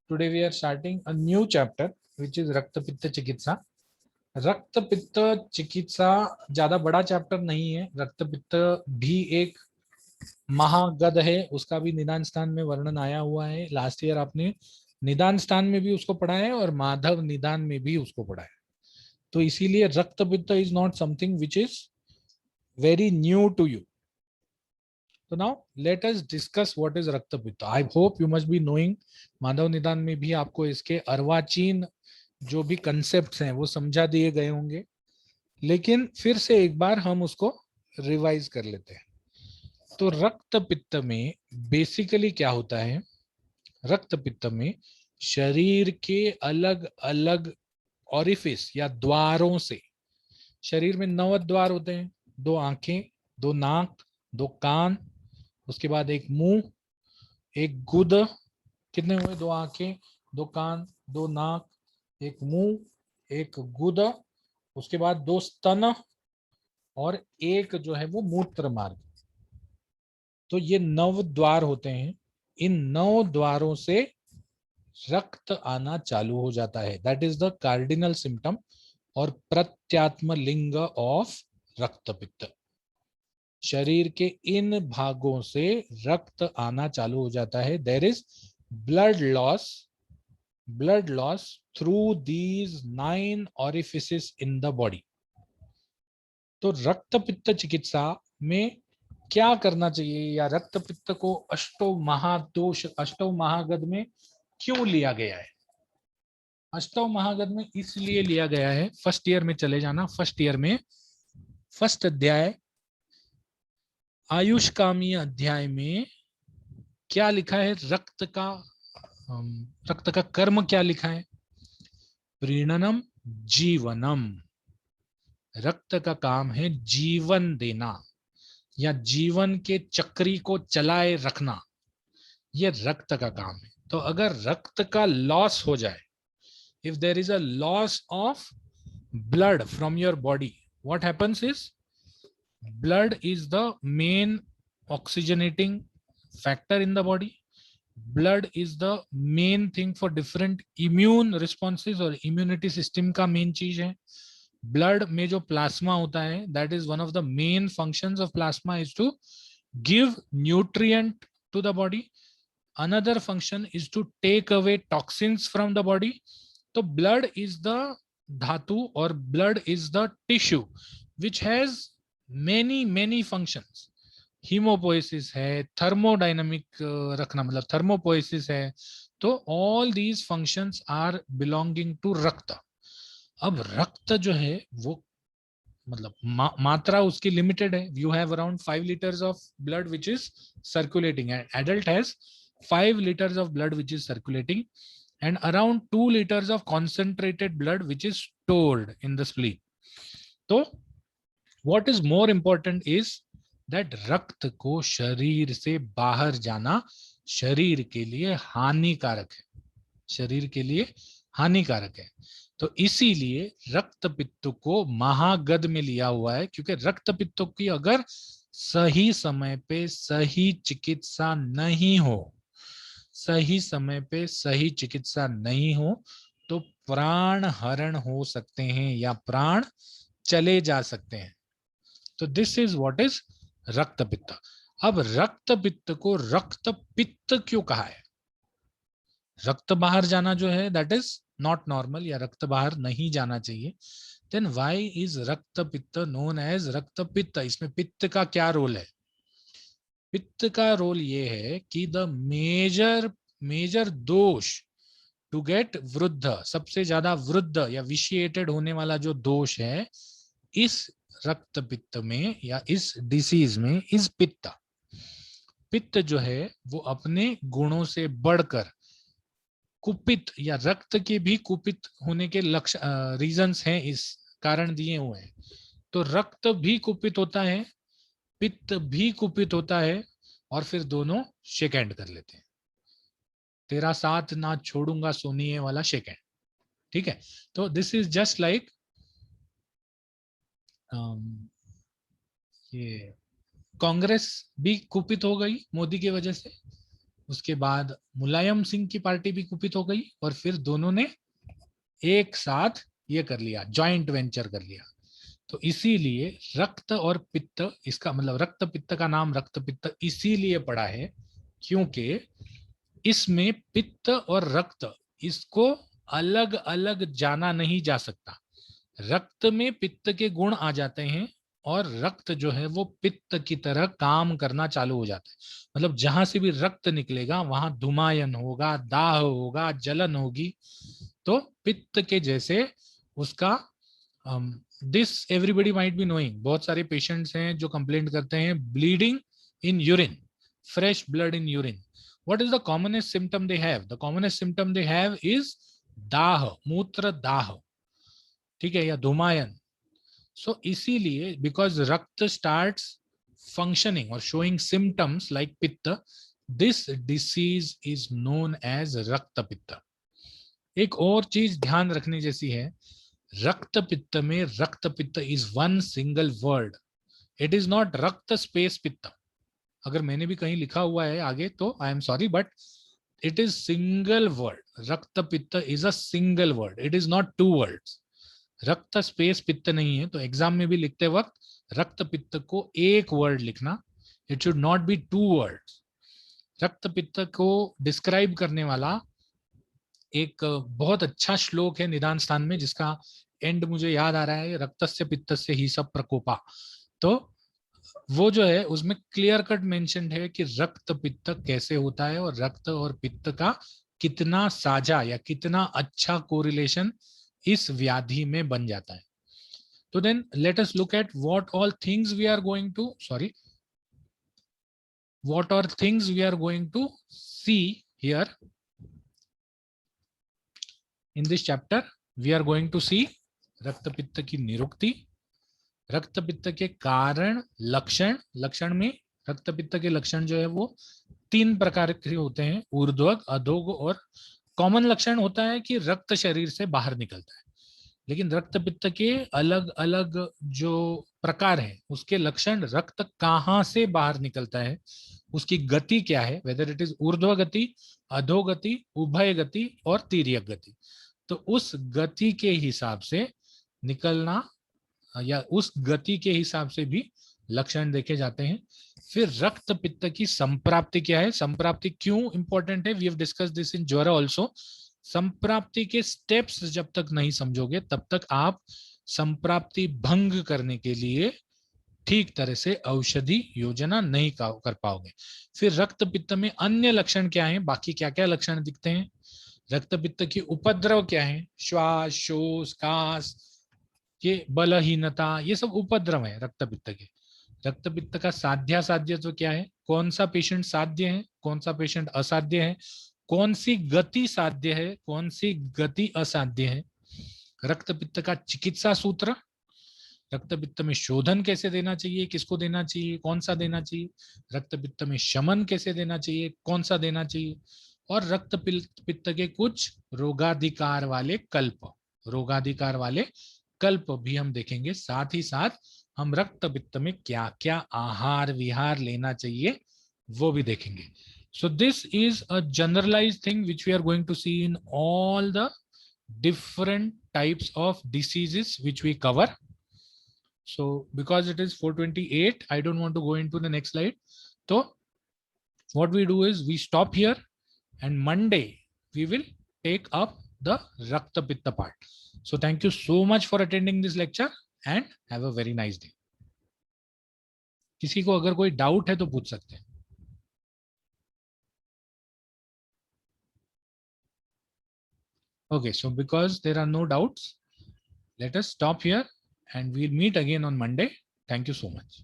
Today we are starting a new chapter which is रक्त पित्त चिकित्सा. रक्त पित्त चिकित्सा ज्यादा बड़ा चैप्टर नहीं है. रक्त पित्त भी एक महागद है, उसका भी निदान स्थान में वर्णन आया हुआ है. लास्ट ईयर आपने निदान स्थान में भी उसको पढ़ा है और माधव निदान में भी उसको पढ़ा है. तो इसीलिए रक्त पित्त is not something which is very new to you. So now let us discuss what is रक्त पित्त. I hope you must be knowing. Madhav निदान में भी आपको इसके अर्वाचीन जो भी कंसेप्ट्स हैं वो समझा दिए गए होंगे, लेकिन फिर से एक बार हम उसको रिवाइज कर लेते हैं. तो रक्त पित्त में बेसिकली क्या होता है? रक्त पित्त में शरीर के अलग अलग ऑरिफिस या द्वारों से, शरीर में 9 द्वार होते हैं. 2 आंखें, 2 नाक, 2 कान, उसके बाद एक मुंह, एक गुद. कितने हुए? 2 आंखें, 2 कान, 2 नाक, एक मुंह, एक गुद, उसके बाद 2 स्तन और एक जो है वो मूत्र मार्ग. तो ये 9 द्वार होते हैं. इन 9 द्वारों से रक्त आना चालू हो जाता है. That is the cardinal symptom और प्रत्यात्म लिंग ऑफ रक्त पित्त. शरीर के इन भागों से रक्त आना चालू हो जाता है. There is blood loss through these 9 orifices in the body. तो रक्त पित्त चिकित्सा में क्या करना चाहिए, या रक्त पित्त को अष्टो महादोष, अष्टो महागद में क्यों लिया गया है? अष्टो महागद में इसलिए लिया गया है. फर्स्ट ईयर में चले जाना. फर्स्ट ईयर में फर्स्ट अध्याय आयुष्कामी अध्याय में क्या लिखा है? रक्त का कर्म क्या लिखा है? प्रीणनम जीवनम. रक्त का काम है जीवन देना या जीवन के चक्री को चलाए रखना. यह रक्त का काम है. तो अगर रक्त का लॉस हो जाए, if there is a loss of blood from your body, what happens is blood is the main oxygenating factor in the body. Blood is the main thing for different immune responses और immunity system का main चीज है. blood में जो plasma होता है, that is one of the main functions of plasma is to give nutrient to the body. Another function is to take away toxins from the body. तो blood is the धातु और blood is the tissue which has many functions. Haemopoiesis है, thermodynamic रखना मतलब thermopoiesis है. तो all these functions are belonging to रक्त. अब रक्त जो है वो मतलब मात्रा उसकी लिमिटेड है. You have around 5 liters of blood which is circulating. Adult has 5 liters of blood which is circulating and around 2 liters of concentrated blood which is stored in the spleen. तो what is more important is that रक्त को शरीर से बाहर जाना शरीर के लिए हानिकारक है. शरीर के लिए हानिकारक है. तो इसीलिए रक्त पित्त को महागद में लिया हुआ है, क्योंकि रक्त पित्त की अगर सही समय पे सही चिकित्सा नहीं हो, सही समय पे सही चिकित्सा नहीं हो तो प्राण हरण हो सकते हैं या प्राण चले जा सकते हैं. तो दिस इज व्हाट इज रक्त पित्त. अब रक्त पित्त को रक्त पित्त क्यों कहा है? रक्त बाहर जाना जो है दैट इज नॉट नॉर्मल, या रक्त बाहर नहीं जाना चाहिए. देन व्हाई इज रक्त पित्त नोन एज रक्त पित्त? इसमें पित्त का क्या रोल है? पित्त का रोल ये है कि द मेजर दोष टू गेट वृद्ध, सबसे ज्यादा वृद्ध या विशिएटेड होने वाला जो दोष है इस रक्त पित्त में या इस डिसीज में इस पित्त. पित्त जो है वो अपने गुणों से बढ़कर कुपित या रक्त के भी कुपित होने के लक्ष्य रीजंस हैं, इस कारण दिए हुए हैं. तो रक्त भी कुपित होता है, पित्त भी कुपित होता है, और फिर दोनों शेक हैंड कर लेते हैं. तेरा साथ ना छोड़ूंगा सोनिए वाला शेक हैंड. ठीक है. तो दिस इज जस्ट लाइक ये कांग्रेस भी कुपित हो गई मोदी की वजह से. उसके बाद मुलायम सिंह की पार्टी भी कुपित हो गई और फिर दोनों ने एक साथ ये कर लिया, जॉइंट वेंचर कर लिया। तो इसीलिए रक्त और पित्त, इसका मतलब रक्त पित्त का नाम रक्त पित्त इसीलिए पड़ा है क्योंकि इसमें पित्त और रक्त, इसको अलग अलग जाना नहीं जा सकता। रक्त में पित्त के गुण आ जाते हैं और रक्त जो है वो पित्त की तरह काम करना चालू हो जाता है। मतलब जहां से भी रक्त निकलेगा वहां धूमायन होगा, दाह होगा, जलन होगी। तो पित्त के जैसे उसका this everybody might be knowing, बहुत सारे पेशेंट्स हैं जो कंप्लेंट करते हैं bleeding in urine, fresh blood in urine. What is the commonest symptom they have? The commonest symptom they have is दाह, मूत्र दाह, ठीक है, या धूमायन। सो इसीलिए बिकॉज रक्त स्टार्ट्स फंक्शनिंग और शोइंग सिम्टम्स लाइक पित्त, this disease is known as रक्त पित्त। एक और चीज ध्यान रखने जैसी है, रक्त पित्त में रक्त पित्त is one single word, it is not रक्त स्पेस पित्त। अगर मैंने भी कहीं लिखा हुआ है आगे तो I am sorry, but it is single word. रक्त पित्त is a single word, it is not two words. रक्त स्पेस पित्त नहीं है। तो एग्जाम में भी लिखते वक्त रक्त पित्त को एक वर्ड लिखना, it should not be two words. रक्त पित्त को डिस्क्राइब करने वाला एक बहुत अच्छा श्लोक है निदान स्थान में, जिसका एंड मुझे याद आ रहा है, रक्तस्य पित्तस्य ही सब प्रकोपा। तो वो जो है उसमें क्लियर कट मेंशन है कि रक्त पित्त कैसे होता है और रक्त और पित्त का कितना साझा या कितना अच्छा कोरिलेशन इस व्याधि में बन जाता है। तो then let us look at what all things we are going to what are things we are going to see here in this chapter. We are going to see रक्त पित्त की निरुक्ति, रक्त पित्त के कारण, लक्षण। लक्षण में रक्त पित्त के लक्षण जो है वो 3 प्रकार के होते हैं, ऊर्ध्वक, अधोग और कॉमन लक्षण होता है कि रक्त शरीर से बाहर निकलता है। लेकिन रक्त पित्त के अलग अलग जो प्रकार है उसके लक्षण, रक्त कहाँ से बाहर निकलता है, उसकी गति क्या है, वेदर इट इज ऊर्ध्व गति, अधोगति, उभय गति और तिर्यक गति। तो उस गति के हिसाब से निकलना या उस गति के हिसाब से भी लक्षण देखे जाते हैं। फिर रक्त पित्त की संप्राप्ति क्या है, संप्राप्ति क्यों इंपॉर्टेंट है, we have discuss this in ज्वर ऑल्सो। संप्राप्ति के स्टेप्स जब तक नहीं समझोगे तब तक आप संप्राप्ति भंग करने के लिए ठीक तरह से औषधि योजना नहीं कर पाओगे। फिर रक्त पित्त में अन्य लक्षण क्या हैं, बाकी क्या क्या लक्षण दिखते हैं, रक्त पित्त की उपद्रव क्या है, श्वास, शोष, कास, ये बलहीनता, ये सब उपद्रव है रक्त पित्त के। रक्त पित्त का साध्या साध्य तो क्या है, कौन सा पेशेंट साध्य है, कौन सा पेशेंट असाध्य है, कौन सी गति साध्य है, कौन सी गति असाध्य है। रक्त पित्त का चिकित्सा सूत्र, रक्त पित्त में शोधन कैसे देना चाहिए, किसको देना चाहिए, कौन सा देना चाहिए, रक्त पित्त में शमन कैसे देना चाहिए, कौन सा देना चाहिए, और रक्त पित्त के कुछ रोगाधिकार वाले कल्प, रोगाधिकार वाले कल्प भी हम देखेंगे। साथ ही साथ हम रक्त पित्त में क्या क्या आहार विहार लेना चाहिए वो भी देखेंगे। So this is a generalized thing which we are going to see in all the different types of diseases which we cover. So because it is 4:28, I don't want to go into the next slide. So what we do is we stop here and Monday we will take up the Rakta Pitta part. So thank you so much for attending this lecture and have a very nice day. किसी को अगर कोई doubt है तो पूछ सकते हैं। Okay, so because there are no doubts, let us stop here and we'll meet again on Monday. Thank you so much.